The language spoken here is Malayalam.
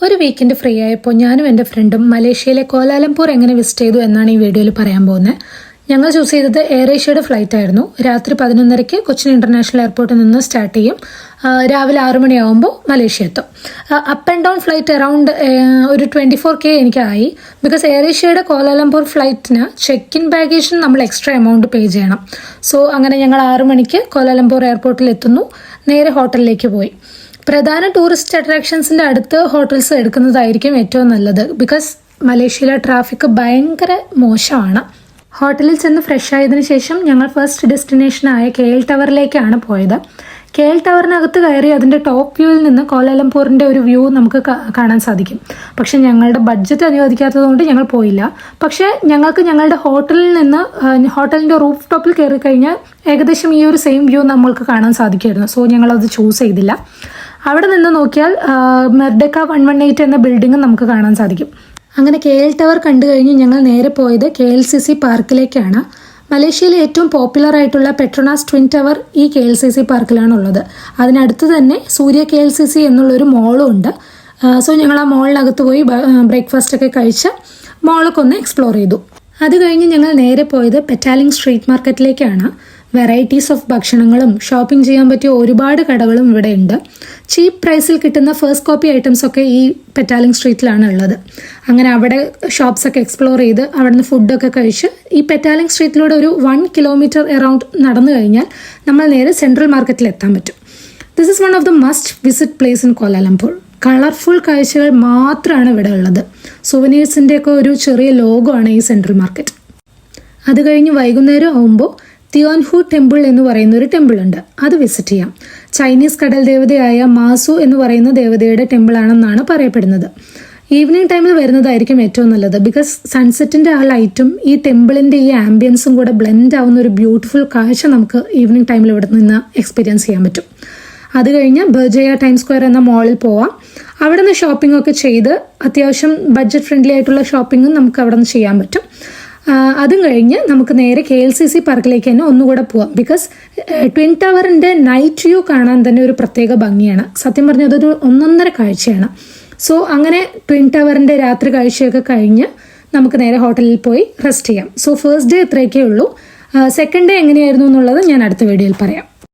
ഒരു വീക്കെൻഡ് ഫ്രീ ആയപ്പോൾ ഞാനും എൻ്റെ ഫ്രണ്ടും മലേഷ്യയിലെ കോലാലംപൂർ എങ്ങനെ വിസിറ്റ് ചെയ്തു എന്നാണ് ഈ വീഡിയോയിൽ പറയാൻ പോകുന്നത്. ഞങ്ങൾ ചൂസ് ചെയ്തത് എയർ ഏഷ്യയുടെ ഫ്ലൈറ്റ് ആയിരുന്നു. രാത്രി 11:30 കൊച്ചിൻ ഇന്റർനാഷണൽ എയർപോർട്ടിൽ നിന്ന് സ്റ്റാർട്ട് ചെയ്യും. രാവിലെ 6 മണിയാവുമ്പോൾ മലേഷ്യ എത്തും. Up and down flight around ഒരു 24K എനിക്കായി. ബിക്കോസ് എയർ ഏഷ്യയുടെ കോലാലംപൂർ ഫ്ലൈറ്റിന് ചെക്ക് ഇൻ ബാഗേജിന് നമ്മൾ എക്സ്ട്രാ എമൗണ്ട് പേ ചെയ്യണം. സോ അങ്ങനെ ഞങ്ങൾ 6 മണിക്ക് കോലാലംപൂർ എയർപോർട്ടിൽ എത്തുന്നു. നേരെ ഹോട്ടലിലേക്ക് പോയി. പ്രധാന ടൂറിസ്റ്റ് അട്രാക്ഷൻസിൻ്റെ അടുത്ത് ഹോട്ടൽസ് എടുക്കുന്നതായിരിക്കും ഏറ്റവും നല്ലത്. ബിക്കോസ് മലേഷ്യയിലെ ട്രാഫിക് ഭയങ്കര മോശമാണ്. ഹോട്ടലിൽ ചെന്ന് ഫ്രഷ് ആയതിനു ശേഷം ഞങ്ങൾ ഫസ്റ്റ് ഡെസ്റ്റിനേഷനായ KL ടവറിലേക്കാണ് പോയത്. KL ടവറിനകത്ത് കയറി അതിൻ്റെ ടോപ്പ് വ്യൂവിൽ നിന്ന് കോലാലംപൂരിൻ്റെ ഒരു വ്യൂ നമുക്ക് കാണാൻ സാധിക്കും. പക്ഷെ ഞങ്ങളുടെ ബഡ്ജറ്റ് അനുവദിക്കാത്തതുകൊണ്ട് ഞങ്ങൾ പോയില്ല. പക്ഷേ ഞങ്ങൾക്ക് ഞങ്ങളുടെ ഹോട്ടലിൽ നിന്ന് ഹോട്ടലിൻ്റെ റൂഫ് ടോപ്പിൽ കയറി കഴിഞ്ഞാൽ ഏകദേശം ഈ ഒരു സെയിം വ്യൂ നമ്മൾക്ക് കാണാൻ സാധിക്കുമായിരുന്നു. സോ ഞങ്ങളത് ചൂസ് ചെയ്തില്ല. അവിടെ നിന്ന് നോക്കിയാൽ മെർഡെക്ക 118 എന്ന ബിൽഡിംഗ് നമുക്ക് കാണാൻ സാധിക്കും. അങ്ങനെ KL ടവർ കണ്ടു കഴിഞ്ഞ് ഞങ്ങൾ നേരെ പോയത് KLCC പാർക്കിലേക്കാണ്. മലേഷ്യയിലെ ഏറ്റവും പോപ്പുലർ ആയിട്ടുള്ള പെട്രോണാസ് ട്വിൻ ടവർ ഈ KLCC പാർക്കിലാണ് ഉള്ളത്. അതിനടുത്ത് തന്നെ സൂര്യ KLCC എന്നുള്ളൊരു മോളും ഉണ്ട്. സോ ഞങ്ങൾ ആ മോളിനകത്ത് പോയി ബ്രേക്ക്ഫാസ്റ്റ് ഒക്കെ കഴിച്ച് മോളൊക്കെ ഒന്ന് എക്സ്പ്ലോർ ചെയ്തു. അത് കഴിഞ്ഞ് ഞങ്ങൾ നേരെ പോയത് പെറ്റാലിംഗ് സ്ട്രീറ്റ് മാർക്കറ്റിലേക്കാണ്. വെറൈറ്റീസ് ഓഫ് ഭക്ഷണങ്ങളും ഷോപ്പിംഗ് ചെയ്യാൻ പറ്റിയ ഒരുപാട് കടകളും ഇവിടെ ഉണ്ട്. ചീപ്പ് പ്രൈസിൽ കിട്ടുന്ന ഫസ്റ്റ് കോപ്പി ഐറ്റംസ് ഒക്കെ ഈ പെറ്റാലിംഗ് സ്ട്രീറ്റിലാണ് ഉള്ളത്. അങ്ങനെ അവിടെ ഷോപ്സൊക്കെ എക്സ്പ്ലോർ ചെയ്ത് അവിടെ നിന്ന് ഫുഡൊക്കെ കഴിച്ച് ഈ പെറ്റാലിംഗ് സ്ട്രീറ്റിലൂടെ ഒരു 1 കിലോമീറ്റർ അറൗണ്ട് നടന്നു കഴിഞ്ഞാൽ നമ്മൾ നേരെ സെൻട്രൽ മാർക്കറ്റിൽ എത്താൻ പറ്റും. This is one of the must visit place in Kuala Lumpur. Colourful കാഴ്ചകൾ മാത്രമാണ് ഇവിടെ ഉള്ളത്. സുവനീഴ്സിൻ്റെയൊക്കെ ഒരു ചെറിയ ലോഗമാണ് ഈ സെൻട്രൽ മാർക്കറ്റ്. അത് കഴിഞ്ഞ് വൈകുന്നേരം ആകുമ്പോൾ തിയോൻഹു ടെമ്പിൾ എന്ന് പറയുന്ന ഒരു ടെമ്പിൾ ഉണ്ട്. അത് വിസിറ്റ് ചെയ്യാം. ചൈനീസ് കടൽ ദേവതയായ മാസു എന്ന് പറയുന്ന ദേവതയുടെ ടെമ്പിൾ ആണെന്നാണ് പറയപ്പെടുന്നത്. ഈവനിങ് ടൈമിൽ വരുന്നതായിരിക്കും ഏറ്റവും നല്ലത്. ബിക്കോസ് സൺസെറ്റിൻ്റെ ആ ലൈറ്റും ഈ ടെമ്പിളിൻ്റെ ഈ ആംബിയൻസും കൂടെ ബ്ലെൻഡ് ആവുന്ന ഒരു ബ്യൂട്ടിഫുൾ കാഴ്ച നമുക്ക് ഈവനിങ് ടൈമിൽ ഇവിടെ നിന്ന് എക്സ്പീരിയൻസ് ചെയ്യാൻ പറ്റും. അത് കഴിഞ്ഞ് ബർജയ ടൈം സ്ക്വയർ എന്ന മോളിൽ പോവാം. അവിടെ നിന്ന് ഷോപ്പിംഗ് ഒക്കെ ചെയ്ത് അത്യാവശ്യം ബഡ്ജറ്റ് ഫ്രണ്ട്ലി ആയിട്ടുള്ള ഷോപ്പിങ്ങും നമുക്ക് അവിടെ നിന്ന് ചെയ്യാൻ പറ്റും. അതും കഴിഞ്ഞ് നമുക്ക് നേരെ KLCC പാർക്കിലേക്ക് തന്നെ ഒന്നുകൂടെ പോവാം. ബിക്കോസ് ട്വിൻ ടവറിൻ്റെ നൈറ്റ് വ്യൂ കാണാൻ തന്നെ ഒരു പ്രത്യേക ഭംഗിയാണ്. സത്യം പറഞ്ഞാൽ അതൊരു ഒന്നൊന്നര കാഴ്ചയാണ്. സോ അങ്ങനെ ട്വിൻ ടവറിൻ്റെ രാത്രി കാഴ്ചയൊക്കെ കഴിഞ്ഞ് നമുക്ക് നേരെ ഹോട്ടലിൽ പോയി റെസ്റ്റ് ചെയ്യാം. സോ ഫസ്റ്റ് ഡേ ഇത്രയൊക്കെ ഉള്ളൂ. സെക്കൻഡ് ഡേ എങ്ങനെയായിരുന്നു എന്നുള്ളത് ഞാൻ അടുത്ത വീഡിയോയിൽ പറയാം.